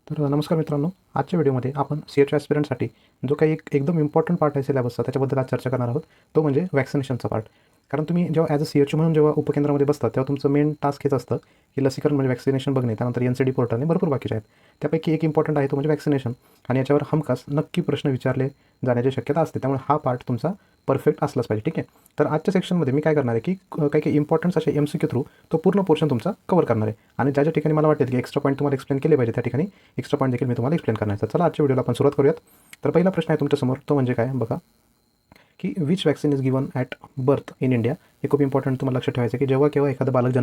तर नमस्कार मित्रांनो, आजच्या व्हिडिओमध्ये आपण सी-एच ॲस्पिरंटसाठी जो काही एकदम इम्पॉर्टंट पार्ट आहे सिलेबसचा त्याच्याबद्दल आज चर्चा करणार आहोत. तो म्हणजे वॅक्सिनेशनचा पार्ट. कारण तुम्ही जेव्हा ॲज अ सी-एच म्हणून जेव्हा उपकेंद्रामध्ये बसता तेव्हा तुमचं मेन टास्क हेच असतं की लसीकरण म्हणजे वॅक्सिनेशन बघणे. त्यानंतर एन-सी-डी पोर्टल आणि भरपूर बाकीचे आहेत. त्यापैकी एक इम्पॉर्टंट आहे तो म्हणजे वॅक्सिनेशन आणि याच्यावर हमखास नक्की प्रश्न विचारले जाण्याची शक्यता असते. त्यामुळे हा पार्ट तुमचा परफेक्ट असलाच पाहिजे. ठीक आहे. तर आजच्या सेक्शनमध्ये मी काय करणार आहे की काही काही इम्पॉर्टन्स असे MCQ थ्रू तो पूर्ण पोर्शन तुमचा कव्हर करणार आहे आणि ज्या ज्या ठिकाणी मला वाटेल की एक्स्ट्रा पॉईंट तुम्हाला एक्सप्लेन केले पाहिजे त्या ठिकाणी एक्स्ट्रा पॉईंट देखील मी तुम्हाला एक्सप्लेन करणार आहे. तर चला आजच्या व्हिडिओला आपण सुरुवात करूयात. तर पहिला प्रश्न आहे तुमच्यासमोर, तो म्हणजे काय बघा की which vaccine is given at birth in India. हे खूप इम्पॉर्टंट तुम्हाला लक्षात ठेवायचं की जेव्हा केव्हा एखादा बालक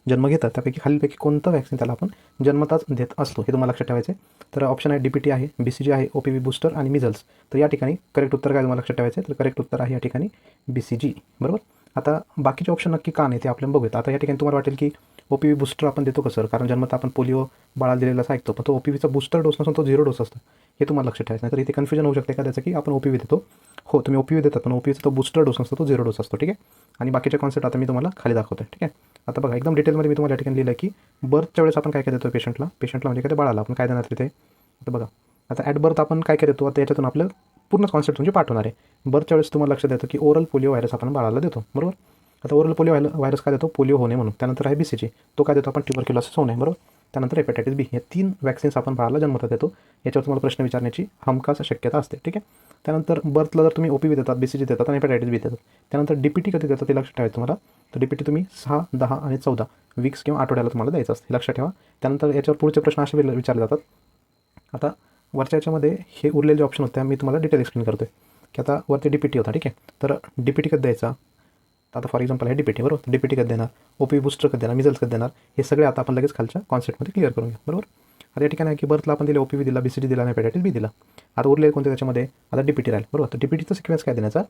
जन्म घेतात त्यापैकी खालीलपैकी कोणतं वॅक्सिन त्याला आपण जन्मताच देत असतो हे तुम्हाला लक्षात ठेवायचं आहे. तर ऑप्शन आहे DPT आहे, BCG आहे, OPV बूस्टर आणि मिझल्स. तर या ठिकाणी करेक्ट उत्तर काय तुम्हाला लक्षात ठेवायचं आहे. तर करेक्ट उत्तर आहे या ठिकाणी BCG. बरोबर. आता बाकीचे ऑप्शन नक्की का नाही ते आपल्याला बघूयात. आता या ठिकाणी तुम्हाला वाटेल की OPV बूस्टर आपण देतो का सर, कारण जन्मता आपण पोलिओ बाळाला दिलेला असं ऐकतो, पण तो OPVचा बूस्टर डोस नसून तो 0 डोस असतो. हे तुम्हाला लक्षात ठेवायचं नाही. तर इथे कन्फ्युजन होऊ शकते का त्याचं की आपण OPV देतो. हो, तुम्ही OPV देतात, पण OPVचा तो बूस्टर डोस नसतो, तो 0 डोस असतो. ठीक आहे. आणि बाकीचे कॉन्सेप्ट आता मी तुम्हाला खाली दाखवतो. ठीक आहे. आता बघा एकदम डिटेलमध्ये मी तुम्हाला या ठिकाणी लिहिलं की बर्थच्या वेळेस आपण काय काय देतो पेशंटला म्हणजे काय बाळाला आपण काय देणार तिथे. आता बघा, आता ॲट बर्थ आपण काय काय देतो, आता याच्यातून आपलं पूर्ण कॉन्सेप्ट म्हणजे पाठ होणार आहे. बर्थच्या वेळेस तुम्हाला लक्षात येतं की ओरल पोलिओ व्हायरस आपण बाळाला देतो. बरोबर. आता ओरल पोलिओ व्हायरस काय देतो, पोलिओ होणे म्हणून. त्यानंतर आहे BCG, तो काय देतो आपण ट्युबरक्युलोसिस होणे. बरोबर. त्यानंतर हेपॅटायटिस B. हे 3 वॅक्सिन्स आपण बाळाला जन्मता देतो. याच्यावर तुम्हाला प्रश्न विचारण्याची हमखास शक्यता असते. ठीक आहे. त्यानंतर बर्थला जर तुम्ही OPV देतात, BCG देतात आणि हेपॅटायटिस B देतात. त्यानंतर DPT कधी देतात ते लक्षात ठेवायचं तुम्हाला. तर DPT तुम्ही 6, 10 आणि 14 वीक्स किंवा आठवड्याला तुम्हाला द्यायचं असतं, हे लक्षात ठेवा. त्यानंतर याच्यावर पुढचे प्रश्न असे विचारले जातात. आता वरच्या याच्यामध्ये हे उरलेले जे ऑप्शन होते मी तुम्हाला डिटेल एक्सप्लेन करतो आहे की आता वरती DPT होता. ठीक आहे. तर DPT कधी द्यायचा, आता फॉर एक्झाम्पल आहे DPT. बरोबर. DPT कधी देणार, OPV बूस्टर कधी देणार, मिझल्स कधी देणार, हे सगळे आता आपण लगेच खालच्या कॉन्सेप्टमध्ये क्लिअर करून घ्या. बरोबर. आता या ठिकाणी आहे की बर्थला आपण दिले OPV दिला, BCG दिला आणि हेपॅटायटिस B दिला. आता उरलेले कोणते त्याच्यामध्ये, आता DPT राहील. बरोबर. तर DPTचा सिक्वेन्स काय देण्याचा,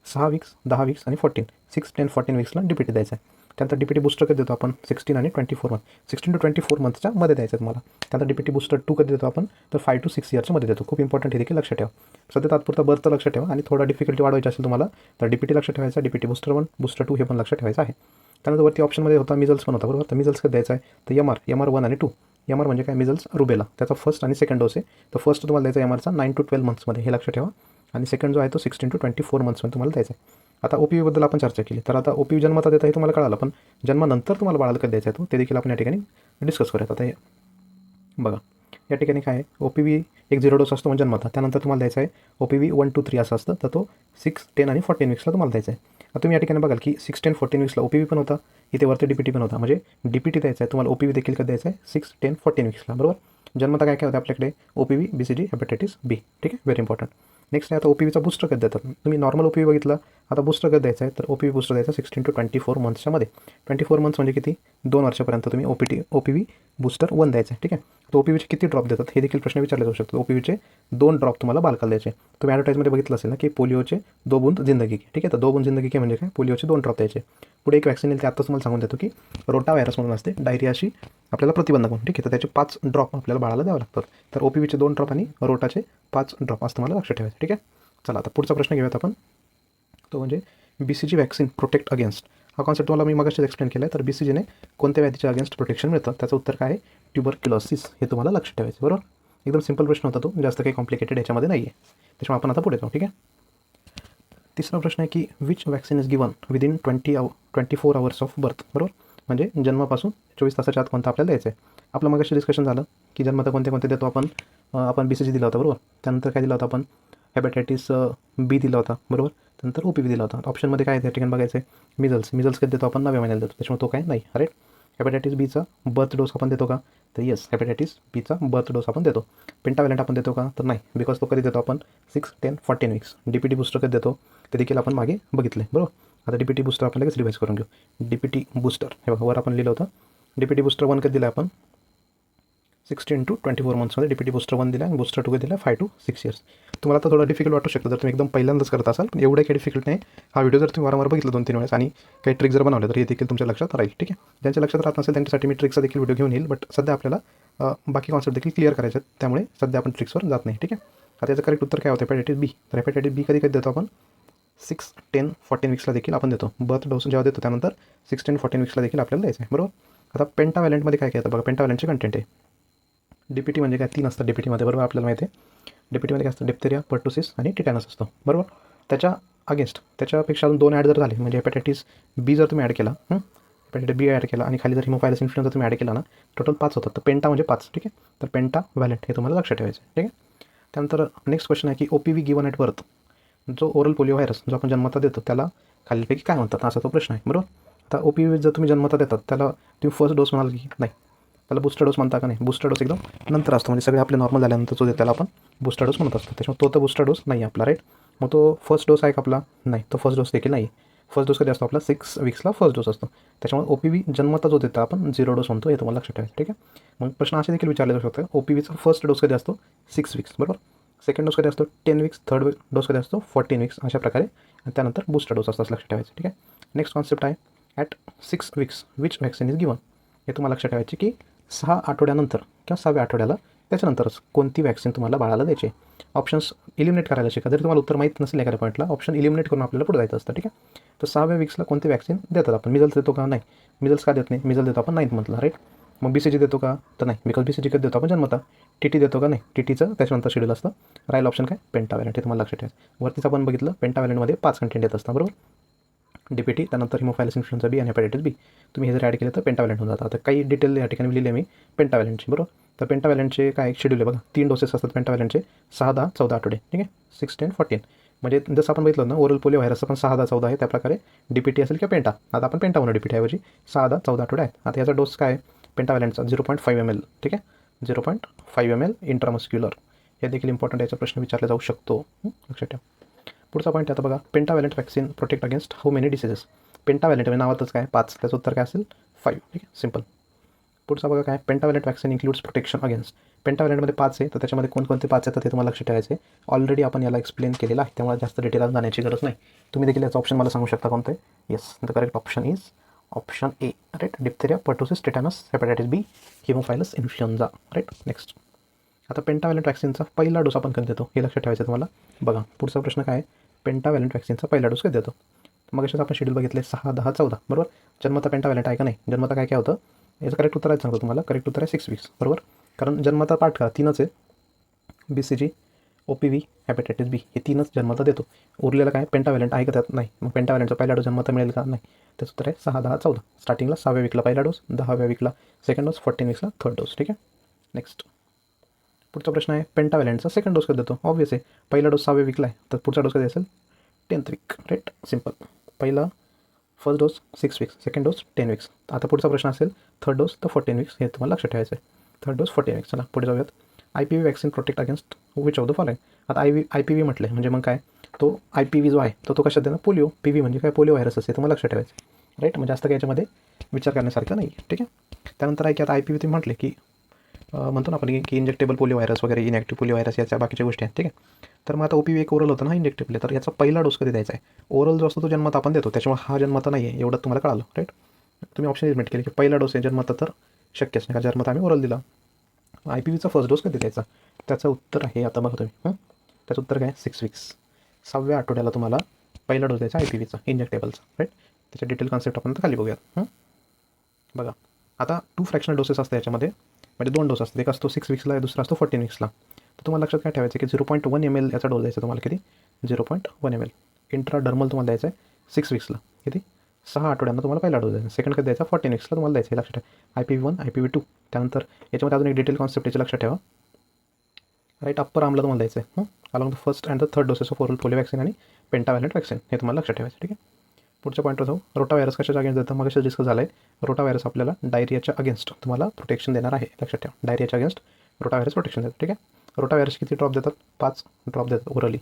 6 वीक्स, 10 वीक्स आणि 14, 6, 10, 14 वीक्सला DPT द्यायचा आहे. त्यानंतर DPT बूस्टर कधी देतो आपण, 16 आणि 24 मंथ, 16 to 24 मंथच्या मध्ये द्यायचं तुम्हाला. त्यानंतर DPT बूस्टर 2 कधी देतो आपण, तर 5 to 6 इयर्सच्या मध्ये देतो. खूप इम्पॉर्टंट हे देखील लक्षात ठेवा. सध्या तात्पुरता बर्थ लक्षात ठेवा आणि थोडा डिफिकल्टी वाढवायची असेल तुम्हाला तर DPT लक्षात ठेवायचा, DPT बूस्टर 1, बूस्टर 2 हे पण लक्षात ठेवायचं आहे. त्यानंतर वरती ऑप्शनमध्ये होता मिझल्स पण होता. बरोबर. तर मिझल्स कधी द्यायचा आहे, तर MR 1 आणि 2. MR म्हणजे काय, मिझल्स रुबेला, त्याचा फर्स्ट आणि सेकंड डोस आहे. तर फर्स्ट तुम्हाला द्यायचा MRचा 9 to 12 मंथ्समध्ये, हे लक्षात ठेवा. आणि सेकंड जो आहे तो 16 to 24 मंथ्समध्ये तुम्हाला द्यायचा आहे. आता OPV बद्दल आपण चर्चा केली. तर आता OPV जन्मता देता हे तुम्हाला कळालं, पण जन्मानंतर तुम्हाला बाळाला कधी द्यायचा आहे तो ते देखील आपण या ठिकाणी डिस्कस करूयात. आता हे बघा या ठिकाणी काय आहे, OPV एक 0 डोस असतो म्हणजे जन्मता. त्यानंतर तुम्हाला द्यायचा आहे OPV 1, 2, 3 असं असतं. तर तो 6, 10 आणि 14 वीक्सला तुम्हाला द्यायचा आहे. आता तुम्ही या ठिकाणी बघाल की 6, 10, 14 वीक्सला OPV पण होता, इथे वरती DPT पण होता. म्हणजे DPT द्यायचा आहे तुम्हाला, OPV देखील कधी द्यायचा आहे, 6, 10, 14 वीक्सला. बरोबर. जन्मता काय काय होतं आपल्याकडे, OPV, BCG, हेपॅटायटिस B. ठीक आहे. Very important. नेक्स्ट आहे आता OPVचा बूस्टर कधी देतात. तुम्ही नॉर्मल OPV बघितलं, आता बूस्टर कधी द्यायचा आहे, तर OPV बूस्टर द्यायचा 16 to 24 मंथच्या मध्ये. 24 मंथ्स म्हणजे किती, 2 वर्षापर्यंत तुम्ही OPV बूस्टर 1 द्यायचं आहे. ठीक आहे. तर OPVचे किती ड्रॉप देतात हे देखील प्रश्न विचारले जाऊ शकतो. OPVचे 2 ड्रॉप तुम्हाला बालकाला द्यायचे. तुम्ही ॲडव्हर्टाईजमध्ये बघितलं असेल ना की पोलिओचे 2 बूंद जिंदगी की. ठीक आहे. तर 2 बूंद जिंदगी की म्हणजे काय, पोलिओचे 2 ड्रॉप द्यायचे. पुढे एक वॅक्सिन येईल ते आत्ताच तुम्हाला सांगून देतो की रोटा व्हायरस म्हणून असते, डायरियाशी आपल्याला प्रतिबंध म्हणून. ठीक आहे. तर त्याचे 5 ड्रॉप आपल्याला बाळाला द्यावं लागतात. तर OPVचे 2 ड्रॉप आणि रोटाचे 5 ड्रॉप असं तुम्हाला लक्षात ठेवायचं. ठीक आहे. चला आता पुढचा प्रश्न घेऊयात आपण, तो म्हणजे BCG वॅक्सिन प्रोटेक्ट अगेन्स्ट. हा कॉन्सेप्ट तुम्हाला मी मगाशीच एक्सप्लेन केला आहे. तर BCGने कोणत्या व्याधीच्या अगेन्स्ट प्रोटेक्शन मिळतं, त्याचं उत्तर काय आहे, ट्युबरक्युलोसिस. हे तुम्हाला लक्षात ठेवायचं. बरोबर. एकदम सिंपल प्रश्न होता तो, जास्त काही कॉम्प्लिकेटेड याच्यामध्ये नाही आहे. त्याच्यामुळे आपण आता पुढे जाऊ. ठीक आहे. तिसरा प्रश्न आहे की which vaccine is given within 24 hours of birth. बरोबर. म्हणजे जन्मापासून 24 तासाच्या आत कोणता आपल्याला द्यायचं आहे. आपलं मगाशी डिस्कशन झालं की जन्मात कोणते कोणते देतो आपण BCG दिला होता. बरोबर. त्यानंतर काय दिला होता आपण, हेपॅटायटिस B दिला होता. बरोबर. त्यानंतर OPV दिला होता. ऑप्शनमध्ये काय आहे त्या ठिकाणी बघायचं आहे, मिझल्स कधी देतो आपण, 9व्या महिन्याला देतो, त्याच्यामुळे तो काय नाही. राईट. हेपॅटायटिस Bचा बर्थ डोस आपण देतो का, तर येस, हेपॅटायटिस Bचा बर्थ डोस आपण देतो. पेंटावॅलंट आपण देतो का, तर नाही, बिकॉज तो कधी देतो आपण, 6, 10, 14 वीक्स. DPT बूस्टर कधी देतो ते देखील आपण मागे बघितलं आहे. बरोबर. आता DPT बूस्टर आपण लगेच रिवाईज करून घेऊ. DPT बूस्टर हे बघा वर आपण लिहिलं होतं. DPT बूस्टर 1 कधी दिला आपण, 16 to 24 मंथ्समध्ये DPT बूस्टर 1 दिला आणि बूस्टर 2 दिला 5 to 6 इयर्स. तुम्हाला आता थोडं डिफिकल्ट वाटू शकतं जर तुम्ही एकदम पहिल्यांदाच करत असाल, पण एवढं काही डिफिकल्ट नाही. हा व्हिडिओ जर तुम्ही वारंवार बघितलं 2-3 वेळेस आणि काही ट्रिक जर बनवले तर हे देखील तुमच्या लक्षात राहील. ठीक आहे. ज्यांच्या लक्षात राहत नसेल त्यांच्यासाठी मी ट्रिक्सचा देखील व्हिडिओ घेऊन येईल, बट सध्या आपल्याला बाकी कॉन्सेप्ट देखील क्लिअर करायचे आहेत, त्यामुळे सध्या आपण ट्रिक्सवर जात नाही. ठीक आहे. आता याचं करेक्ट उत्तर काय होतं, हेपॅटायटिस B. तर हेपॅटायटिस B कधी देतो आपण, 6, 10, 14 वीक्सला देखील आपण देतो. बर्थ डोस जेव्हा देतो त्यानंतर 6, 10, 14 वीक्सला देखील आपल्याला द्यायचं आहे. बरोबर. आता पेंटावॅलंटमध्ये काय काय येतं बघा, पेंटावॅलंटचे कंटेंट आहे DPT म्हणजे काय, 3 असतात DPTमध्ये, बरोबर आपल्याला माहिती आहे. DPTमध्ये काय असतं, डिप्थेरिया, पर्टुसिस आणि टिटॅनस असतं, बरोबर. त्याच्या अगेन्स्ट त्याच्यापेक्षा अजून 2 ॲड जर झाले, म्हणजे हेपॅटायटिस बी जर तुम्ही ॲड केला, हेपॅटायटिस बी ॲड केला आणि खाली जर हिमोफायलस इन्फ्लुएन्झा तुम्ही ॲड केला ना, टोटल 5 होतात. तर पेंटा म्हणजे 5, ठीक आहे. तर पेंटा व्हॅलेंट हे तुम्हाला लक्षात ठेवायचं, ठीक आहे. त्यानंतर नेक्स्ट क्वेश्चन आहे की OPV गिवन ॲट बर्थ, जो ओरल पोलिओ व्हायरस जो आपण जन्मता देतो त्याला खालीलपैकी काय म्हणतात, असा तो प्रश्न आहे, बरोबर. आता OPV जर तुम्ही जन्मता देतात त्याला तुम्ही फर्स्ट डोस म्हणाल की नाही, त्याला बूस्टर डोस म्हणता का नाही, बूस्टर डोस एकदम नंतर असतो, म्हणजे सगळे आपले नॉर्मल झाल्यानंतर जो देतो त्याला आपण बूस्टर डोस म्हणत असतो. त्याच्यामुळे तो तर बूस्टर डोस नाही आपला, राईट. मग तो फर्स्ट डोस आहे का आपला, नाही, तो फर्स्ट डोस देखील नाही. फर्स्ट डोस कधी असतो आपला 6 वीक्सला फर्स्ट डोस असतो. त्याच्यामुळे OPV जन्मता जो देतो आपण 0 डोस म्हणतो, हे तुम्हाला लक्षात ठेवायचं, ठीक आहे. मग प्रश्न असे देखील विचारले जाऊ शकतो, OPVचा फर्स्ट डोस कधी असतो 6 वीक्स, बरोबर. सेकंड डोस कधी असतो 10 वीक्स, थर्ड डोस कधी असतो 14 वीक्स, अशा प्रकारे. आणि त्यानंतर बूस्टर डोस असतात, लक्षात ठेवायचं, ठीक आहे. नेक्स्ट कॉन्सेप्ट आहे at 6 weeks which vaccine is given. हे तुम्हाला लक्षात ठेवायचे की 6 आठवड्यानंतर किंवा 6व्या आठवड्याला त्याच्यानंतरच कोणती व्हॅक्सिन तुम्हाला बाळाला द्यायची. ऑप्शन्स इलिमिनेट करायला शिका. जरी तुम्हाला उत्तर माहीत नसेल एखाद्या पॉईंटला, ऑप्शन इलिमिनेट करून आपल्याला पुढे जायचं असतं, ठीक आहे. तर 6व्या वीक्सला कोणती व्हॅक्सिन देतात आपण, मिजल्स देतो का, नाही. मिजल्स का देत नाही, मिजल देतो आपण 9th मंथला, राईट. मग BCG देतो का, तर नाही, बिकॉज BCG कधी देतो आपण जन्मता. TT देतो का, नाही, TTचं त्याच्यानंतर शेड्यूल असतं. राहील ऑप्शन काय, पेंटाव्हॅलेंट, हे तुम्हाला लक्षात ठेवायचं. वरतीच आपण बघितलं पेंटाव्हॅलेंटमध्ये 5 कंटेंट येत असतात, बरोबर. DPT, त्यानंतर हिमोफायलस इन्फ्लुएन्झा बी आणि हेपॅटायटिस बी. तुम्ही हे जर ॲड केलं तर पेंटाव्हॅलेंट होऊन जातं. आता काही डिटेल या ठिकाणी लिहिले मी पेंटाव्हॅलेंटची, बरोबर. तर पेंटाव्हॅलेंटचे काय शेड्यूल आहे बघा, 3 डोसेस असतात पेंटाव्हॅलेंटचे, 6, 10, 14 आठवडे, ठीक आहे. 6, 10, 14. म्हणजे जसं आपण बघितलं ना ओरल पोलिओ व्हायरसचं पण 6, 10, 14 आहे, त्याप्रकारे DPT असेल किंवा पेंटा. आता आपण पेंटा म्हणू DPT ऐवजी, 6, 10, 14 आठवडे आहेत. आता याचा डोस काय आहे पेंटाव्हॅलेंटचा 0.5 ml, ठीक आहे. 0.5 ml इंट्रामस्क्युलर. हे देखील इम्पॉर्टंट, याचा प्रश्न विचारला जाऊ शकतो, लक्षात ठेवा. पुढचा पॉईंट आता बघा, pentavalent vaccine protect against how many diseases. Pentavalent म्हणजे नावातच काय 5, त्याचं उत्तर काय असेल 5, ठीक आहे, सिम्पल. पुढचा बघा काय, पेंटाव्हॅलेंट वॅक्सिन इन्क्लूड्स प्रोटेक्शन अगेन्स्ट. पेंटाव्हॅलेंटमध्ये 5 आहे, तर त्याच्यामध्ये कोणकोणते 5 येतात ते तुम्हाला लक्षात ठेवायचे. ऑलरेडी आपण याला एक्सप्लेन केलेलं आहे, त्यामुळे जास्त डिटेलात जाण्याची गरज नाही. तुम्ही देखील याचा ऑप्शन मला सांगू शकता कोणतं आहे. Yes, the correct option is option A, right. Diphtheria, pertussis, tetanus, hepatitis B, haemophilus influenza, right. Next, आता पेंटाव्हॅलेंट वॅक्सिनचा पहिला डोस आपण कधी देतो हे लक्षात ठेवायचं तुम्हाला. बघा पुढचा प्रश्न काय आहे, पेंटाव्हॅलेंट वॅक्सिनचा पहिला डोस कधी देतो. मग अशाच आपण शेड्यूल बघितले 6, 10, 14, बरोबर. जन्मता पेंटाव्हॅलेंट आहे का नाही, जन्मता काय काय होतं, याचं करेक्ट उत्तर आहे सांगतो तुम्हाला. करेक्ट उत्तर आहे 6 वीक्स, बरोबर. कारण जन्मता पाठ का 3च आहे, BCG, OPV, हेपॅटायटिस बी, हे 3च जन्मता देतो. उरलेलं काय पेंटाव्हॅलेंट आहे का त्यात, नाही. मग पेंटाव्हॅलेंटचा पहिला डोस जन्मता मिळेल का, नाही. त्याचं उत्तर आहे 6, 10, 14. स्टार्टिंगला 6व्या वीकला पहिला डोस, 10व्या वीकला सेकंड डोस, 14 वीक्सला थर्ड डोस, ठीक आहे. नेक्स्ट, पुढचा प्रश्न आहे पेंटाव्हॅलेंटचा सेकंड डोस कधी देतो. ऑब्वियस आहे, पहिला डोस 6व्या वीकला आहे, तर पुढचा डोस कधी असेल 10th वीक, राईट. सिम्पल. पहिला first dose 6 weeks, second dose 10 weeks. आता पुढचा प्रश्न असेल थर्ड डोस तर 14 वीक्स, हे तुम्हाला लक्षात ठेवायचं आहे. Third dose 14 weeks. चला पुढे जाऊयात. IPV vaccine protect against which of the following. आता IPV म्हटले म्हणजे मग काय, तो IPV जो आहे तो कशात देणार, पोलिओ. PV म्हणजे काय, पोलिओ व्हायरस असते, तुम्हाला लक्षात ठेवायचं, राईट. म्हणजे जास्त काही याच्यामध्ये विचार करण्यासारखं नाही, ठीक आहे. त्यानंतर आहे की आता IPV तुम्ही म्हटले की म्हणतो ना आपण की इंजेक्टेबल पोलिओ व्हायरस वगैरे, इनॅक्टिव्ह पोलिओ व्हायरस, याच्या बाकीच्या गोष्टी आहेत, ठीक आहे. तर मग आता OPV एक ओरल होतं ना इंजेक्टेबल, तर याचा पहिला डोस कधी द्यायचा आहे. ओरल जो असतो तो जन्मता आपण देतो, त्याच्यामुळे हा जन्मता नाही आहे, एवढं तुम्हाला कळालं, राईट. तुम्ही ऑप्शन इलिमिनेट केले की पहिला डोस आहे जन्मता तर शक्यच नाही, का जन्मता आम्ही ओरल दिला. IPVचा फर्स्ट डोस कधी द्यायचा, त्याचं उत्तर आहे आता बघा तुम्ही, त्याचं उत्तर काय 6 वीक्स. 6व्या आठवड्याला तुम्हाला पहिला डोस द्यायचा IPVचा इंजेक्टेबलचा, राईट. त्याच्या डिटेल कॉन्सेप्ट आपण आता खाली बघूयात. बघा आता 2 फ्रॅक्शनल डोसेस असतात याच्यामध्ये, म्हणजे 2 डोस असतात, एक असतो 6 वीक्सला आहे, दुसरा असतो 14 वीक्सला. तर तुम्हाला लक्षात काय ठेवायचं की 0.1 ml याचा डोस द्यायचा तुम्हाला, किती 0.1 ml इंट्राडर्मल तुम्हाला द्यायचा आहे 6 वीक्सला, किती 6 आठवड्यांना तुम्हाला पहिला डोस द्यायचा. सेकंड कधी द्यायचा 14 वीक्सला तुम्हाला द्यायचं, हे लक्षात ठेवा. IPV1, IPV2. त्यानंतर याच्यामध्ये अजून एक डिटेल कॉन्सेप्ट याचे लक्षात ठेवा, राईट. अप्पर आर्मला तुम्हाला द्यायचं आहे along the first and the third doses of oral polio vaccine आणि पेंटाव्हॅलेंट वॅक्सिन, हे तुम्हाला लक्षात ठेवायचं, ठीक आहे. पुढच्या पॉईंटवर जाऊ. रोटा व्हायरस कशाच्या अगेन्स्ट देतं, मग डिस्कस झालं आहे. रोटा व्हायरस आपल्याला डायरियाच्या अगेन्स्ट तुम्हाला प्रोटेक्शन देणार आहे, लक्षात ठेवा. डायरियाच्या अगेन्स्ट रोटा व्हायरस प्रोटेक्शन देतं, ठीक आहे. रोटा व्हायरस किती ड्रॉप देतात, 5 ड्रॉप देतात ओरली.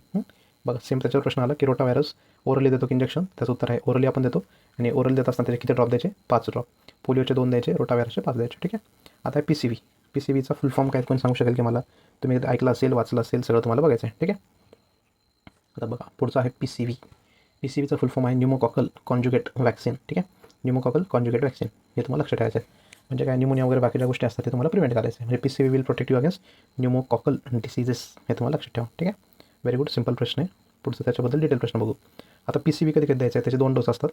बघा सेम त्याच्यावर प्रश्न आला की रोटा व्हायरस ओरली देतो की इंजेक्शन, त्याचं उत्तर आहे ओरली आपण देतो. आणि ओरल देत असताना त्याचे किती ड्रॉप द्यायचे, 5 ड्रॉप. पोलिओचे 2 द्यायचे, रोटा व्हायरसचे 5 द्यायचे, ठीक आहे. आता PCV. PCVचा फुल फॉर्म काय कोणी सांगू शकेल की मला, तुम्ही ऐकलं असेल, वाचलं असेल, सगळं तुम्हाला बघायचं आहे, ठीक आहे. आता बघा पुढचा आहे PCV. PCVचा फुल फॉर्म आहे न्यूमोकॉकल कॉन्जुगेट वॅक्सिन, ठीक आहे. न्यूमोकॉकल कॉन्जुगेट वॅक्सिन, हे तुम्हाला लक्षात ठेवायचं आहे. म्हणजे काय, न्यूमोनिया वगैरे बाकीच्या गोष्टी असतात ते तुम्हाला प्रिव्हेंट करायचं आहे. म्हणजे PCV will protect you against pneumococcal diseases, हे तुम्हाला लक्षात ठेवा, ठीक आहे. व्हेरी गुड, सिम्पल प्रश्न आहे. पुढचं त्याच्याबद्दल डिटेल प्रश्न बघू. आता PCV कधी कधी द्यायचं आहे, त्याचे 2 डोस असतात,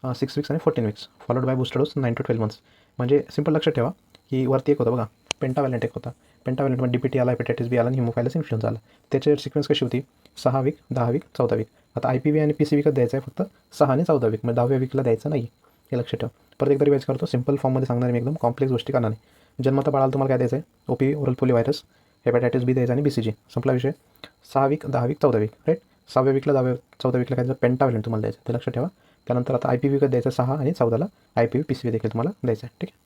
6 वीक्स आणि 14 weeks, followed by booster dose 9 to 12 months. म्हणजे सिम्पल लक्षात ठेवा, की वरती एक होता बघा पेंटावॅलेंट एक होता. पेंटावॅलेंटमध्ये DPT आला, हेपॅटायटिस बी आला आणि हिमोफायलस इन्फ्लुएन्झा आला. त्याची सिक्वेन्स कशी होती 6 वीक 10 वीक 14 वीक. आता IPV आणि PCV कधी द्यायचं आहे फक्त 6 आणि 14 वीक, म्हणजे 10व्या वीकला द्यायचं नाही, हे लक्षात ठेवा. परत एकदा रिवाइज करतो, सिम्पल फॉर्ममध्ये सांगणार मी, एकदम कॉम्प्लेक्स गोष्टी करणार नाही. जन्मता बाळाला तुम्हाला काय द्यायचं आहे OPV oral polio virus, hepatitis B द्यायचं आणि BCG, संपला विषय. 6 वीक 10 वीक 14 वीक राईट. 6व्या वीकला 14व्या वीकला काय द्यायचं पेंटावॅलेंट तुम्हाला द्यायचं, ते लक्षात ठेवा. त्यानंतर आता IPV कधी द्यायचं 6 आणि 14ला IPV PCV देखील तुम्हाला द्यायचं आहे. ठीक आहे.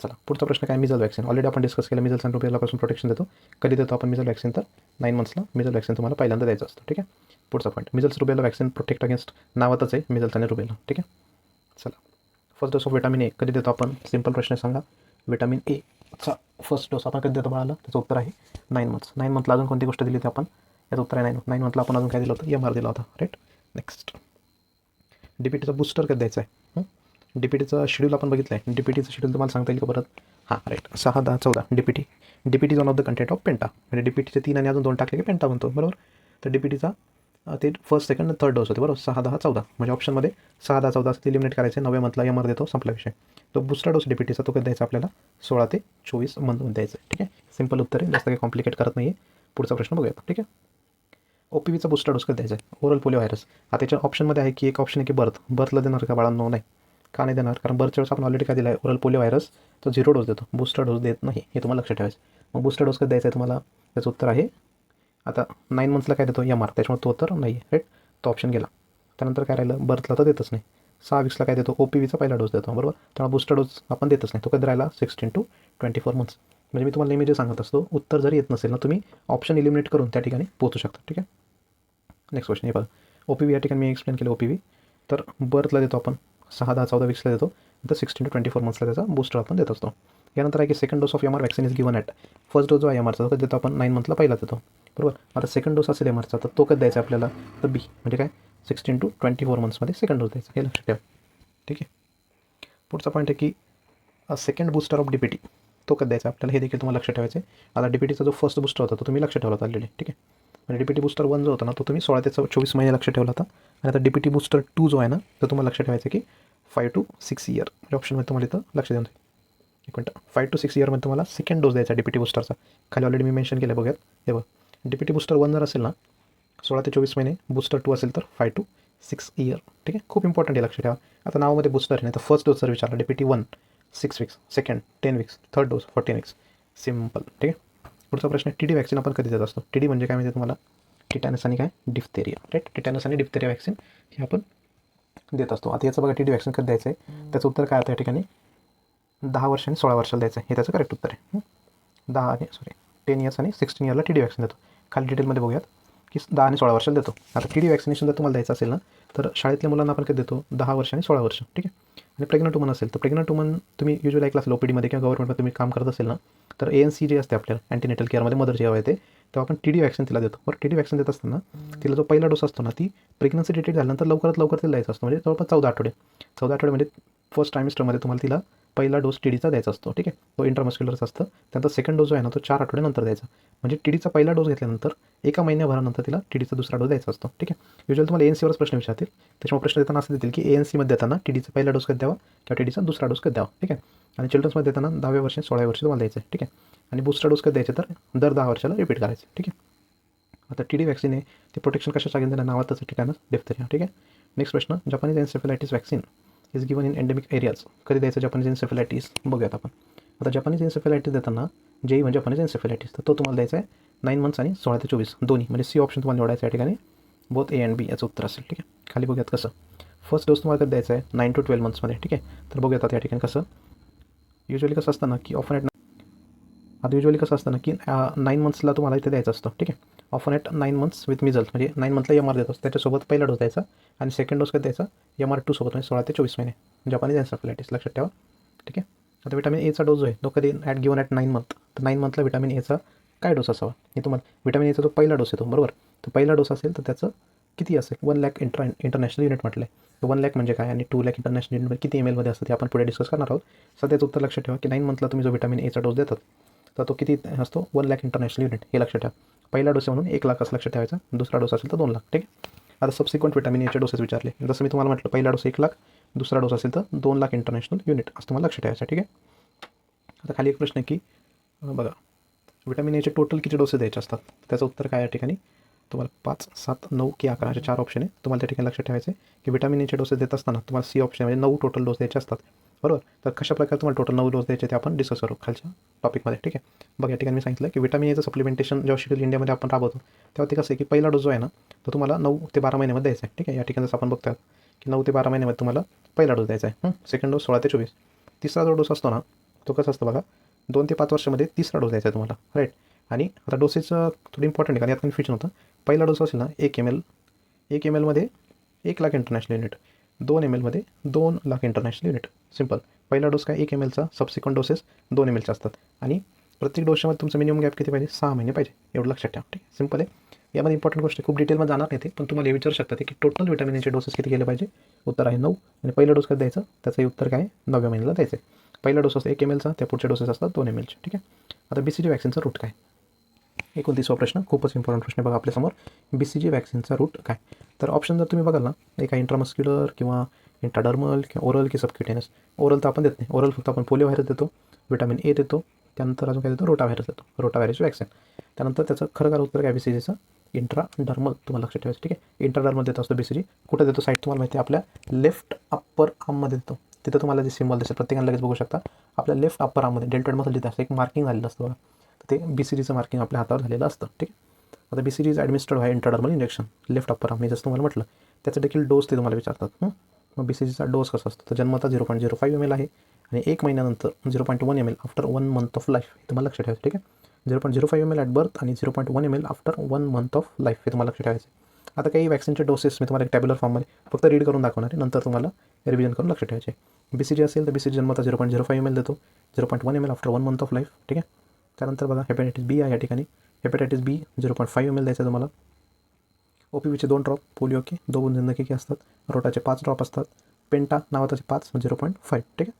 चला पुढचा प्रश्न काय, मिझल वॅक्सिन. ऑलरेडी आपण डिस्कस केलं, मिझल्स आणि रुबेलापासून प्रोटेक्शन देतो. कधी देतो आपण मिझल वॅक्सिन, तर 9 मंथ्सला मिझल वॅक्सिन तुम्हाला पहिल्यांदा द्यायचं असतं. ठीक आहे. पुढचा point, measles rubella vaccine protect against, नावातच आहे मिझल्स आणि रुबेला. ठीक आहे. चला first dose of vitamin A कधी देतो आपण, सिम्पल प्रश्न सांगा. विटामिन एचा फर्स्ट डोस आपण कधी देतो बाळाला, त्याचं उत्तर आहे 9 मंथ्स. 9 मंथला अजून कोणती गोष्ट दिली होती आपण, याचं उत्तर आहे 9 मंथला आपण अजून काय दिलं होतं, MR दिला होता राईट. नेक्स्ट, DPTचा बूस्टर कधी द्यायचा आहे. DPTचं शेड्यूल आपण बघितलं आहे. DPTचं शेड्यूल तुम्हाला सांगता येईल का परत, हां right, 6 10 14 DPT. DPT is one of the content of penta, म्हणजे DPTचे 3 आणि अजून 2 टाकले की पेंटा बनतो, बरोबर. तर DPTचा ते फर्स्ट सेकंड थर्ड डोस होते, बरोबर. 6 10 14 म्हणजे ऑप्शनमध्ये 6 10 14 ते इलिमिनेट करायचे. 9व्या मंथला MR देतो, संपला विषय. तो बूस्टर डोस DPTचा तो कधी द्यायचा आपल्याला, 16 ते 24 मंथमध्ये द्यायचं आहे. ठीक आहे. सिम्पल उत्तर आहे, जास्त काही कॉम्प्लिकेट करत नाही आहे. पुढचा प्रश्न बघूया. ठीक आहे. OPVचा बूस्टर डोस कधी द्यायचा आहे, ओरल पोलिओ व्हायरस. आता त्याच्या ऑप्शनमध्ये आहे की एक ऑप्शन आहे की बर्थला देणार का बाळांनो, नाही. का नाही देणार, कारण बर्थच्या वेळेस आपण ऑलरेडी काय दिला आहे, ओरल पोलिओ व्हायरस, तो 0 डोस देतो, बूस्टर डोस देत नाही, हे तुम्हाला लक्षात ठेवायचं. मग बूस्टर डोस कधी द्यायचा आहे तुम्हाला, त्याचं उत्तर आहे आता 9 मंथ्सला काय देतो MR, त्याच्यामुळे तो उत्तर नाही आहे राईट, तो ऑप्शन गेला. त्यानंतर काय राहिलं, बर्थला तर देतच नाही. 6 वीक्सला काय देतो, OPVचा पहिला डोस देतो, बरोबर. त्यामुळे बूस्टर डोस आपण देतच नाही, तो कधी राहिला 16 to 24 मंथ्स. म्हणजे मी तुम्हाला नेहमी जे सांगत असतो, उत्तर जरी येत नसेल ना, तुम्ही ऑप्शन इलिमिनेट करून त्या ठिकाणी पोहोचू शकता. ठीक आहे. नेक्स्ट क्वेश्चन हे बघा, OPV या ठिकाणी मी एक्सप्लेन केलं. OPV तर बर्थला देतो आपण, 6 10 14 वीक्सला देतो, तर 16 to 24 मंथ्सला त्याचा बूस्टर आपण देत असतो. यानंतर आहे की second dose of MR vaccine is given at, first dose जो आहे MRचा तो कधी देतो आपण, 9 मंथला पहिला देतो, बरोबर. आता सेकंड डोस असेल MRचा, तर तो कधी द्यायचा आपल्याला, तर B म्हणजे काय 16 to 24 मंथ्समध्ये सेकंड डोस द्यायचा, हे लक्षात ठेवा. ठीक आहे. पुढचा पॉईंट आहे की सेकंड बूस्टर ऑफ DPT तो कधी द्यायचा आपल्याला, हे देखील तुम्हाला लक्षात ठेवायचं आहे. आता DPTचा जो फर्स्ट बूस्टर होता तो तुम्ही लक्षात ठेवला होता ऑलरेडी. ठीक आहे. म्हणजे DPT बूस्टर 1 जो होता ना, तो तुम्ही 16 ते 24 महिने लक्षात ठेवला होता. आणि आता DPT बूस्टर 2 जो आहे ना, तर तुम्हाला लक्षात ठेवायचं की 5 to 6 इयर, म्हणजे ऑप्शनमध्ये तुम्हाला इथं लक्ष देऊन, एक मिनटं, 5 to 6 इयरमध्ये तुम्हाला सेकंड डोस द्यायचा DPT बूस्टरचा. खाली ऑलरेडी मी मेन्शन केलं, बघूयात हे बघ. DPT बूस्टर 1 जर असेल ना 16 ते 24 महिने, बूस्टर 2 असेल तर 5 to 6 इयर. ठीक आहे. खूप इम्पॉर्टंट आहे, लक्षात ठेवा. आता नावामध्ये बूस्टर आहे, नाही तर फर्स्ट डोस जर विचारला, DPT 1 6 weeks, second 10 weeks, third dose 14 weeks, simple. ठीक आहे. पुढचा प्रश्न, TD वॅक्सिन आपण कधी देत असतो. TD म्हणजे काय माहिती तुम्हाला, टिटॅनस आणि काय डिफ्थेरिया राईट. टिटॅनस आणि डिफ्थेरिया वॅक्सिन हे आपण देत असतो. आता याचं बघा, TD वॅक्सिन कधी द्यायचं आहे, त्याचं उत्तर काय आता या ठिकाणी 10 वर्ष आणि 16 वर्षाला द्यायचं आहे, हे त्याचं करेक्ट उत्तर आहे. 10 इयर्स आणि 16 इयरला TD वॅक्सिन देतो. खाली डिटेलमध्ये बघूयात की 10 आणि 16 वर्षाला देतो. आता TD वॅक्सिनेशन जर तुम्हाला द्यायचं असेल ना, तर शाळेतल्या मुलांना आपण कधी देतो, 10 वर्ष आणि 16 वर्ष. ठीक आहे. आणि प्रेग्नंट वुमन असेल तर प्रेग्नंट वुमन तुम्ही युजली ऐकलं असेल, OPDमध्ये किंवा गव्हर्नमेंटमध्ये तुम्ही काम करत असेल ना, तर ANC जे असते आपल्याला अँटीनेटल केअरमध्ये मदर जेव्हा येते तेव्हा आपण TD वॅक्सिन तिला देतो. बरं, TD वॅक्सिन देत असताना तिला जो पहिला डोस असतो ना, ती प्रेग्नन्सी डिटेक्ट झाल्यानंतर लवकरात लवकर तिला द्यायचा असतो, म्हणजे जवळपास 14 आठवडे म्हणजे फर्स्ट ट्रायमिस्टरमध्ये तुम्हाला तिला पहिला डोस TDचा द्यायचा असतो. ठीक आहे. तो इंटरमस्क्युलरचा असतं. त्यानंतर सेकंड डोस जो आहे ना, तो 4 आठवड्यानंतर द्यायचा. म्हणजे TDचा पहिला डोस घेतल्यानंतर एका महिन्याभरानंतर तिला TDचा दुसरा डोस द्यायचा असतो. ठीक आहे. युजली तुम्हाला ANCवरच प्रश्न विचारतील, त्याच्यामुळे प्रश्न देताना असं देतील की ANCमध्ये देताना TDचा पहिला डोस कधी द्यावा किंवा TDचा दुसरा डोस कधी द्यावा. ठीक आहे. आणि चिल्ड्रन्समध्ये देताना 10व्या वर्षी 16व्या वर्षी तुम्हाला द्यायचं आहे. ठीक आहे. आणि बूस्टर डोस कधी द्यायचे, तर दर 10 वर्षाला रिपीट करायचं. ठीक आहे. आता TD वॅक्सिन आहे ते प्रोटेक्शन कशाचं सांगितलं ना, नावातच ठिकाणं डिफ्थेरिया. ठीक आहे. नेक्स्ट प्रश्न, Japanese encephalitis vaccine is given in endemic areas कधी द्यायचं, जपानीज एन्सेफेलायटिस बघूयात आपण. आता जपानीज एन्सेफेलायटिस देताना JE म्हणजे जपानीज एन्सेफेलायटिस, तर तो तुम्हाला द्यायचा आहे 9 मंथ्स आणि 16 ते 24 दोन्ही, म्हणजे C ऑप्शन तुम्हाला निवडायचं या ठिकाणी, बोथ A and B याचं उत्तर असेल. ठीक आहे. खाली बघूयात कसं. फर्स्ट डोस तुम्हाला कधी द्यायचा आहे, 9 to 12 मंथ्समध्ये. ठीक आहे. तर बघूयात आता या ठिकाणी कसं. युजली कसं असतं ना की युजली कसं असतं ना की 9 मंथ्सला तुम्हाला इथे द्यायचं असतं. ठीक आहे. Often at 9 months with measles, म्हणजे 9 मंथला MR देतो, त्याच्यासोबत पहिला डोस द्यायचा. आणि सेकंड डोस कधी द्यायचा, MR2 सोबत, म्हणजे 16 ते 24 महिने, जपानीज एन्सेफेलायटिस, लक्षात ठेवा. ठीक आहे. आता विटामिन एचा डोस जो आहे तो कधी गिवन ॲट 9 मंथ, तर 9 मंथला विटामिन एचा काय डोस असावा, हे तुम्हाला विटामिन एचा जो पहिला डोस येतो, बरोबर, तो पहिला डोस असेल तर त्याचं किती असेल, 1 लाख इंटरनॅशनल युनिट म्हटलं आहे. 1 लाख म्हणजे काय आणि 2 लाख इंटरनॅशनल युनिट किती ml मध्ये असतं ते आपण पुढे डिस्कस करणार आहोत. सध्याचं उत्तर लक्षात ठेवा की 9 मंथला तुम्ही जो विटामिन एचा डोस देतात तर तो किती असतो, 1 लाख इंटरनॅशनल युनिट, हे लक्षात ठेवा. पहिला डोस म्हणून 1 लाख असं लक्षात ठेवायचा, दुसरा डोस असेल तर 2 लाख. ठीक आहे. आता सबसिक्वेंट विटामिन एचे डोसेस विचारले, जसं मी तुम्हाला म्हटलं पहिला डोस 1 लाख, दुसरा डोस असेल तर 2 लाख इंटरनॅशनल युनिट असं तुम्हाला लक्षात ठेवायचं. ठीक आहे. आता खाली एक प्रश्न आहे की बघा, विटॅमिन एचे टोटल किती डोसेस द्यायचे असतात? त्याचं उत्तर काय या ठिकाणी? तुम्हाला 5, 7, 9 की 11 असे 4 ऑप्शन आहे. तुम्हाला त्या ठिकाणी लक्षात ठेवायचं आहे की विटॅमिन एचे डोसेस देत असताना तुम्हाला सी ऑप्शन म्हणजे 9 टोटल डोस द्यायचे असतात, बरोबर. तर कशा प्रकारे तुम्हाला टोटल 9 डोस द्यायचे ते आपण डिस्कस करू खालच्या टॉपिकमध्ये, ठीक आहे. बघा या ठिकाणी मी सांगितलं की विटॅमिन एचं सप्लिमेंटेशन जेव्हा शेड्यूल इंडियामध्ये आपण राबवतो तेव्हा ते कसं आहे की पहिला डोस जो आहे ना तो तुम्हाला 9 ते 12 महिन्यामध्ये द्यायचा आहे, ठीक आहे. या ठिकाणी जसं आपण बघतात की 9 ते 12 महिन्यामध्ये तुम्हाला पहिला डोस द्यायचा आहे, सेकंड डोस 16 ते 24. तिसरा जो डोस असतो ना तो कसा असतो बघा, 2 ते 5 वर्षामध्ये तिसरा डोस द्यायचा आहे तुम्हाला, राईट. आणि आता डोसेसचं थोडं इम्पॉर्टंट आहे कारण यात कन्फ्युजन होतं. पहिला डोस असेल ना 1 ml, 1 ml मध्ये 1,00,000 इंटरनॅशनल युनिट, 2 ml मध्ये 2,00,000 इंटरनॅशनल युनिट. सिम्पल. पहिला डोस काय 1 ml चा, सबसिक्वंट डोसेस 2 ml चे असतात. आणि प्रत्येक डोसमध्ये तुमचं मिनिमम गॅप किती पाहिजे? 6 महिने पाहिजे, एवढं लक्षात ठेवा, ठीक आहे. सिम्पल आहे. यामध्ये इम्पॉर्टंट गोष्ट खूप डिटेलमध्ये जाणार नाही ते, पण तुम्हाला हे विचारू शकता की टोटल विटॅमिनचे डोसेस किती केले पाहिजे? उत्तर आहे 9. आणि पहिला डोस कधी द्यायचं त्याचं उत्तर काय? 9व्या महिन्याला द्यायचं आहे. पहिला डोस असतो 1 ml चा, त्या पुढचे डोसेस असतात 2 ml चे, ठीक आहे. आता BCG वॅक्सिनचा रूट काय? 29वा प्रश्न खूपच इम्पॉर्टंट प्रश्न आहे बघा आपल्यासमोर. BCG वॅक्सिनचा रूट काय? तर ऑप्शन जर तुम्ही बघाल ना, एका इंट्रामस्क्युलर किंवा इंट्राडर्मल किंवा ओरल की सबक्युटेनियस. ओरल तर आपण देत नाही, ओरल फक्त आपण पोलिओ व्हायरस देतो, विटॅमिन ए देतो, त्यानंतर अजून काय देतो? रोटा व्हायरस देतो, रोटा व्हायरस वॅक्सिन. त्यानंतर त्याचं खरं खरं उत्तर काय BCGचं? इंट्राडर्मल तुम्हाला लक्षात ठेवायचं, ठीक आहे. इंट्राडर्मल देत असतो BCG. कुठं देतो साईट तुम्हाला माहिती आहे? आपल्या लेफ्ट अप्पर आर्ममध्ये देतो. तिथं तुम्हाला जे सिम्बॉल दिसेल प्रत्येकाला लगेच बघू शकता. आपल्या लेफ्ट अप्पर आर्ममध्ये डेल्टॉइड मसल जिथे असतं एक मार्किंग झालेलं असतं बघा, तर ते BCGचं मार्किंग आपल्या हातावर झालेलं असतं, ठीक आहे. आता BCG is administered by intradermal injection, left upper arm. मी जसं तुम्हाला म्हटलं त्याचं देखील डोस ते तुम्हाला विचारतात. मग BCGचा डोस कसा असतो? तर जन्मता 0.05 ml आहे आणि 1 महिन्यानंतर 0.1 ml after 1 month of life, हे तुम्हाला लक्षात ठेवायचं, ठीक आहे. 0.05 ml ॲट बर्थ आणि 0.1 ml after 1 month of life, हे तुम्हाला लक्षात ठेवायचं. आता काही वॅक्सिनचे डोसेस मी तुम्हाला एक टॅब्युलर फॉर्ममध्ये फक्त रीड करून दाखवणार आहे, नंतर तुम्हाला रिव्हिजन करून लक्षात ठेवायचे. BCG असेल तर BCG जन्मता 0.05 ml देतो, 0.1 ml after 1 month of life, ठीक आहे. त्यानंतर बघा हेपॅटायटिस बी आहे या ठिकाणी. हेपॅटायटिस बी 0.5 ml द्यायचं तुम्हाला. OPVचे 2 ड्रॉप, पोलिओ के 2 जिंदगी के असतात, रोटाचे 5 ड्रॉप असतात, पेंटा नावाचे 5 0.5, ठीक आहे.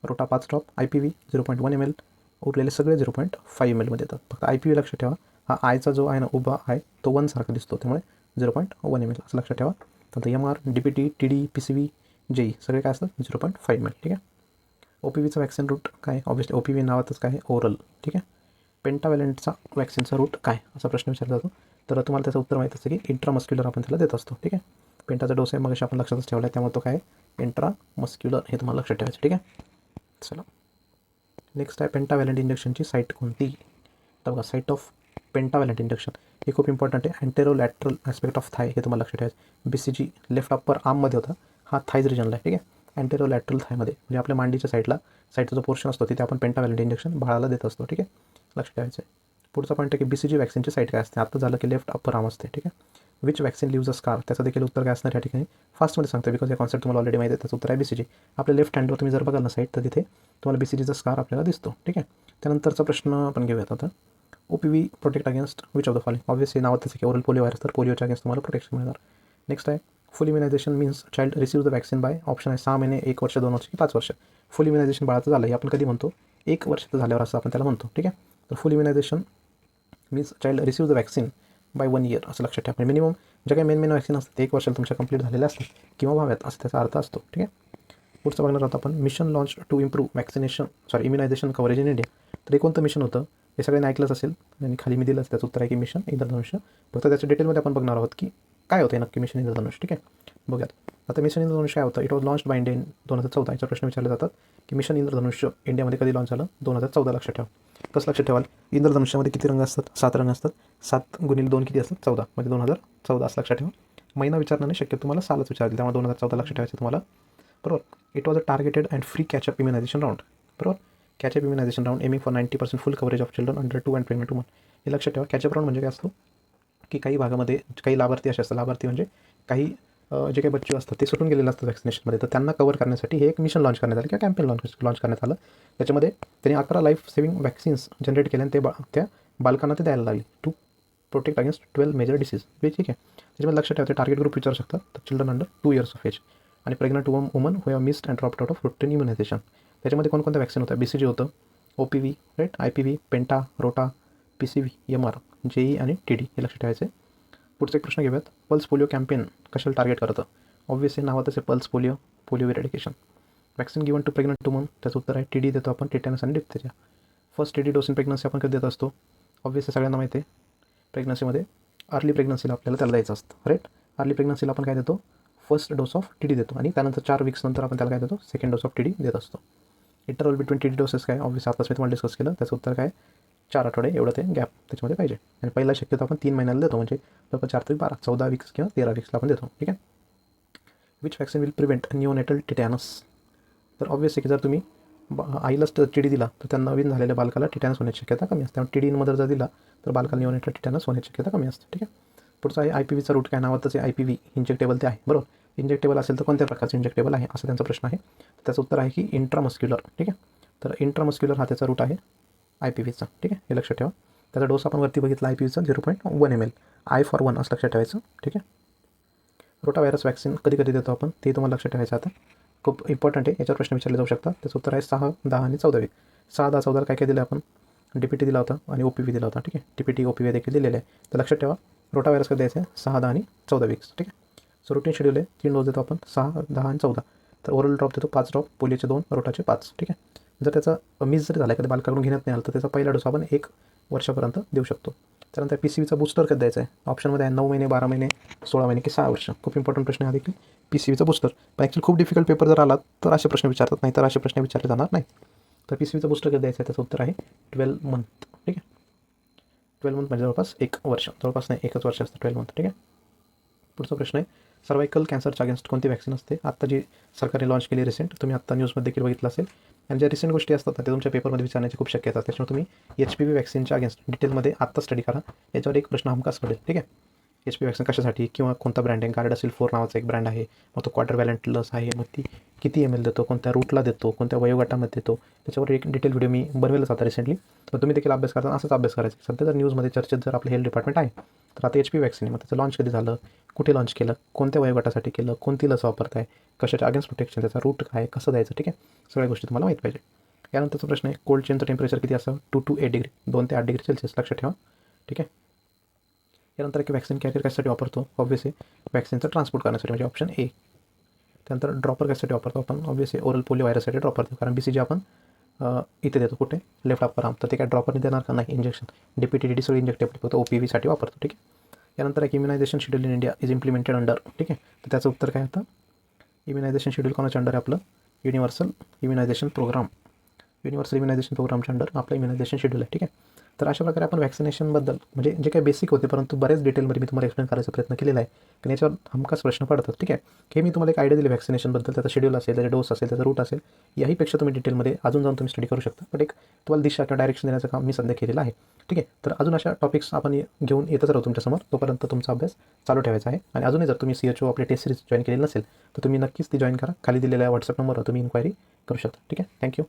रोटा 5 ड्रॉप, IPV 0.1 ml, उरलेले सगळे 0.5 ml मध्ये येतात. फक्त IPV लक्षात ठेवा, हा आयचा जो आहे ना उभा आहे तो 1 सारखा दिसतो, त्यामुळे 0.1 ml असं लक्षात ठेवा. नंतर MR, DPT, TD, PCV, JE सगळे काय असतात? 0.5 ml, ठीक आहे. OPVचं वॅक्सिन रूट काय? ऑब्वियसली OPV नावातच काय आहे? ओरल, ठीक आहे. पेंटावॅलंटचा वॅक्सिनचा रूट काय असा प्रश्न विचारला जातो, तर तुम्हाला त्याचं उत्तर माहीत असतं की इंट्रामस्क्युलर आपण त्याला देत असतो, ठीक आहे. पेंटाचा डोस आहे मग आपण लक्षातच ठेवला आहे, त्यामुळे तो काय इंट्रामस्क्युलर हे तुम्हाला लक्षात ठेवायचं, ठीक आहे. चला नेक्स्ट आहे पेंटावॅलंट इंजेक्शनची साईट कोणती? तर बघा साईट ऑफ पेंटावॅलंट इंजेक्शन हे खूप इम्पॉर्टंट आहे. अँटेरोलॅटरल ॲस्पेक्ट ऑफ थाय हे तुम्हाला लक्षात ठेवायचं. BCG लेफ्ट अप्पर आर्ममध्ये होता, हा थायज रिजनला आहे, ठीक आहे. अँटेरोलॅटरल थायमध्ये म्हणजे आपल्या मांडीच्या साईडचा जो पोर्शन असतो तिथे आपण पेंटावॅलंट इंजेक्शन बाळाला देत असतो, ठीक आहे. लक्षात ठेवायचं आहे. पुढचा पॉईंट आहे की BCG वॅक्सिनची साईट काय असते? आता झालं की लेफ्ट अप्पर आर्म असते, ठीक आहे. Which vaccine leaves a scar, त्याचं देखील उत्तर काय असणार या ठिकाणी? फास्टमध्ये सांगतो बिकॉज या कॉन्सेप्ट तुम्हाला ऑलरेडी माहिती आहे. त्याचं उत्तर आहे BCG. आपल्या लेफ्ट हँडवर तुम्ही जर बघाल ना साईट तर तिथे तुम्हाला BCGचा स्कार आपल्याला दिसतो, ठीक आहे. त्यानंतरचा प्रश्न आपण घेऊयात आता. OPV protect against which of the following? Obviously नावात त्याचं की ओरल पोलिओ व्हायरस, तर पोलिओच्या अगेन्स्ट तुम्हाला प्रोटेक्शन मिळणार. नेक्स्ट आहे full immunisation means child receive the vaccine by, option आहे 6 महिने, 1 वर्ष, 2 वर्ष की 5 वर्ष. फुल इम्युनायझेशन बाळाचं झालं हे आपण कधी म्हणतो? 1 वर्षाचं झाल्यावर असं आपण त्याला म्हणतो, ठीक आहे. तर full immunisation means child receive the vaccine by 1 year असं लक्षात ठेवा. मिनिमम ज्या काही मेन वॅक्सिन असतात ते 1 वर्षाला तुमच्या कंप्लीट झालेल्या असतात किंवा व्हाव्यात असं त्याचा अर्थ असतो, ठीक आहे. पुढचं बघणार आहोत आपण mission launch to improve immunisation coverage in India. तर हे कोणतं मिशन होतं? हे सगळ्यांनी ऐकलंच असेल आणि खाली मी दिलंच त्याचं उत्तर आहे की मिशन इंद्रधनुष्य. फक्त त्याच्या डिटेलमध्ये आपण बघणार आहोत की काय होतं नक्की मिशन इंद्रधनुष्य, ठीक आहे. बघूयात. आता मिशन इंद्रधनुष्य काय होतं? It was launch by India in 2014. याचा प्रश्न विचारले जातात की मिशन इंद्रधनुष्य इंडियामध्ये कधी लॉन्च झालं? 2014 लक्षात ठेवा. कसं लक्षात ठेवाल? इंद्रधनुष्यामध्ये किती रंग असतात? 7 रंग असतात. 7 × 2 किती असतात? 14, म्हणजे 2014 असं लक्षात ठेवा. महिना विचारण्याने शक्यतो तुम्हाला सालच विचारतील, त्यामुळे 2014 लक्षात ठेवायचं तुम्हाला, बरोबर. It was a targeted and free catch up immunisation round, बरोबर. Catch up immunisation round aiming for 90% full coverage of children under 2 and pregnant women. हे लक्षात ठेवा. कॅचअप राऊंड म्हणजे काय असतो की काही भागामध्ये काही लाभार्थी असे असतात, लाभार्थी म्हणजे काही जे काही बच्चू असतात ते सुटून गेलेले असतात वॅक्सिनेशनमध्ये, तर त्यांना कव्हर करण्यासाठी हे एक मिशन लॉन्च करण्यात आलं किंवा कॅम्पेन लॉन्च करण्यात आलं. त्याच्यामध्ये त्यांनी 11 लाईफ सेविंग वॅक्सिन्स जनरेट केल्या आणि त्या बालकांना ते द्यायला लागली to protect against 12 major disease, ठीक आहे. त्याच्यामध्ये लक्षात ठेवा टार्गेट ग्रुप विचारू शकतात, तर children under 2 years of age आणि pregnant woman who have missed and dropped out of routine immunisation. त्याच्यामध्ये कोणकोणत्या वॅक्सिन होत्या? BCG होतं, OPV, राईट, IPV, पेंटा, रोटा, PCV, MR, JE आणि TD हे लक्षात ठेवायचे. पुढचा एक प्रश्न घेऊयात. पल्स पोलिओ कॅम्पेन कशाला टार्गेट करतं? ऑब्व्हियसली नावातच आहे pulse polio, polio eradication. Vaccine given to pregnant woman, त्याचं उत्तर आहे TD देतो आपण, टिटॅनस आणि diphtheria. First TD dose in pregnancy आपण कधी देत असतो? ऑब्व्हियसली सगळ्यांना माहिती आहे, प्रेग्नन्सीमध्ये अर्ली प्रेग्नन्सीला आपल्याला त्याला द्यायचं असतं, राईट. अर्ली प्रेग्नन्सीला आपण काय देतो? फर्स्ट डोस ऑफ TD देतो आणि त्यानंतर 4 वीक्स नंतर आपण त्याला काय देतो? सेकंड डोस ऑफ TD देत असतो. इंटरवल बिटवीन TD डोसेस काय? ऑब्व्हियसली आताच मी तुम्हाला डिस्कस केलं, त्याचं उत्तर काय? 4 आठवडे एवढं ते गॅप त्याच्यामध्ये पाहिजे. आणि पहिला शक्यतो आपण 3 महिन्याला देतो, म्हणजे जवळपास 4 ते 12 14 वीक्स किंवा 13 वीक्सला आपण देतो, ठीक आहे. Which vaccine will prevent neonatal tetanus? तर ऑब्व्हियसली की जर तुम्ही आईलाच TD दिला तर त्या नवीन झालेल्या बालकाला टिटॅनस होण्याची शक्यता कमी असते. त्यामुळे TD इन मदर जर दिला तर बालकाला निओनेटल टिटॅनस होण्याची शक्यता कमी असते, ठीक आहे. पुढचा आहे IPVचा रूट काय? नावातच आहे IPV, इंजेक्टेबल ते आहे, बरोबर. इंजेक्टेबल असेल तर कोणत्या प्रकारचं इंजेक्टेबल आहे असं त्यांचा प्रश्न आहे. त्याचं उत्तर आहे की इंट्रामस्क्युलर, ठीक आहे. तर इंट्रामस्क्युलर हा त्याचा रूट आहे IPVचा, ठीक आहे, हे लक्षात ठेवा. त्याचा डोस आपण वरती बघितला IPVचा 0.1 ml, I for 1 असं लक्षात ठेवायचं, ठीक आहे. रोटाव्हायरस वॅक्सिन कधी कधी देतो आपण ते तुम्हाला लक्षात ठेवायचं. आता खूप इम्पॉर्टंट आहे, याच्यावर प्रश्न विचारले जाऊ शकतात. त्याचं उत्तर आहे 6, 10 आणि 14 वीक. 6, 10, 14 काय काय दिलं आपण? DPT दिला होता आणि OPV दिला होता, ठीक आहे. DPT OPV देखील दिलेले आहे. तर लक्षात ठेवा रोटाव्हायरस कधी द्यायचं आहे? 6, 10 आणि 14 वीक्स, ठीक आहे. सो रुटीन शेड्यूल आहे, 3 डोस देतो आपण, 6, 10 आणि 14. तर ओरल ड्रॉप देतो 5 ड्रॉप, पोलिओचे 2, रोटाचे 5, ठीक आहे. जर त्याचा मिस जरी झाला, एखाद्या बालकाकडून घेण्यात नाही आलं तर त्याचा पहिला डोस आपण 1 वर्षापर्यंत देऊ शकतो. त्यानंतर PCVचा बूस्टर कधी द्यायचा आहे? ऑप्शनमध्ये आहे 9 महिने, 12 महिने, 16 महिने की 6 वर्ष. खूप इम्पॉर्टंट प्रश्न हा देखील, PCVचा बूस्टर. पण ॲक्च्युली खूप डिफिकल्ट पेपर जर आला तर असे प्रश्न विचारतात, नाही तर असे प्रश्न विचारले जाणार नाही. तर PCVचा बूस्टर कधी द्यायचा आहे? त्याचं उत्तर आहे 12 मंथ, ठीक आहे. 12 मंथ म्हणजे जवळपास 1 वर्ष, जवळपास नाही 1च वर्ष असतं 12 मंथ, ठीक आहे. पुढचा प्रश्न आहे सर्वायकल कॅन्सरच्या अगेन्स्ट कोणती वॅक्सिन असते? आत्ता जी सरकारने लॉन्च केली रिसेंट, तुम्ही आत्ता न्यूजमध्ये देखील बघितलं असेल. आणि ज्या रिसेंट गोष्टी असतात ते तुमच्या पेपरमध्ये विचारण्याची खूप शक्यता असते. त्याच्यामुळे तुम्ही HPV वॅक्सिनच्या अगेन्स्ट डिटेलमध्ये आत्ता स्टडी करा, याच्यावर एक प्रश्न हमखास पडेल, ठीक आहे. HPV वॅक्सिन कशासाठी किंवा कोणता ब्रँड आहे? गार्डासिल 4 नावाचा एक ब्रँड आहे, मग तो क्वार्टर व्हॅलंट लस आहे, मग ती किती ml देतो, कोणत्या रूटला देतो, कोणत्या वयोगटामध्ये देतो, त्याच्यावर एक डिटेल व्हिडिओ मी बनवेलच आता रिसेंटली. तर तुम्ही देखील अभ्यास करताना असाच अभ्यास करायचा. सध्या जर न्यूजमध्ये चर्चेत जर आपलं हेल्थ डिपार्टमेंट आहे, तर आता HPV वॅक्सिन आहे, मग त्याचं लॉन्च कधी झालं, कुठे लॉन्च केलं, कोणत्या वयोगटासाठी केलं, कोणती लस वापरताय, कशाच्या अगेन्स्ट प्रोटेक्शन, त्याचा रूट काय, कसं द्यायचं, ठीक आहे. सगळ्या गोष्टी तुम्हाला माहीत पाहिजे. यानंतरचा प्रश्न आहे कोल्ड चेनचं टेम्परेचर किती असावं? 2 to 8 डिग्री, 2 ते 8 डिग्री सेल्सिअस, लक्षात ठेवा, ठीक आहे. यानंतर की वॅक्सिन कॅरियर कशासाठी वापरतो? ऑब्व्हियसली वॅक्सिनचं ट्रान्सपोर्ट करण्यासाठी, म्हणजे ऑप्शन A. त्यानंतर ड्रॉपर कशासाठी वापरतो आपण? ऑब्व्हियसली ओरल पोलिओ व्हायरससाठी ड्रॉपर देतो, कारण BCG आपण इथे देतो, कुठे? Left upper arm. तर ते काय ड्रॉपरने देणार का? नाही, इंजेक्शन. DPT DD सगळी इंजेक्टेबल, फक्त OPVसाठी वापरतो, ठीक आहे. यानंतर एक immunisation schedule in India is implemented under, ठीक आहे. तर त्याचं उत्तर काय होतं? इम्युनायझेशन शेड्यूल कोणाच्या अंडर आहे आपलं? Universal immunisation programme. Universal immunisation प्रोग्रामच्या अंडर आपलं इम्युनायझेशन शेड्यूल आहे, ठीक आहे. तर अशा प्रकारे आपण वॅक्सिनेशनबद्दल म्हणजे जे काही बेसिक होते, परंतु बऱ्याच डिटेलमध्ये मी तुम्हाला एक्सप्लेन करायचा प्रयत्न केलेला आहे, कारण याच्यावर हमखास प्रश्न पडतात, ठीक आहे. हे मी तुम्हाला एक आयडिया दिली वॅक्सिनेशनबद्दल, त्याचा शेड्यूल असेल, त्याचा डोस असेल, त्याचा रूट असेल, याहीपेक्षा तुम्ही डिटेलमध्ये अजून जाऊन तुम्ही स्टडी करू शकता. बट एक तुम्हाला दिशा किंवा डायरेक्शन देण्याचं काम मी सध्या केलेलं आहे, ठीक आहे. तर अजून अशा टॉपिक्स आपण घेऊन येतच राहू तुमच्यासमोर, तोपर्यंत तुमचा अभ्यास चालू ठेवायचा आहे. आणि अजूनही जर तुम्ही CHO आपली टेस्ट सिरीज जॉईन केलेली नसेल तर तुम्ही नक्कीच ती जॉईन करा. खाली दिलेल्या WhatsApp नंबरवर तुम्ही इन्क्वायरी करू शकता, ठीक आहे. थँक्यू.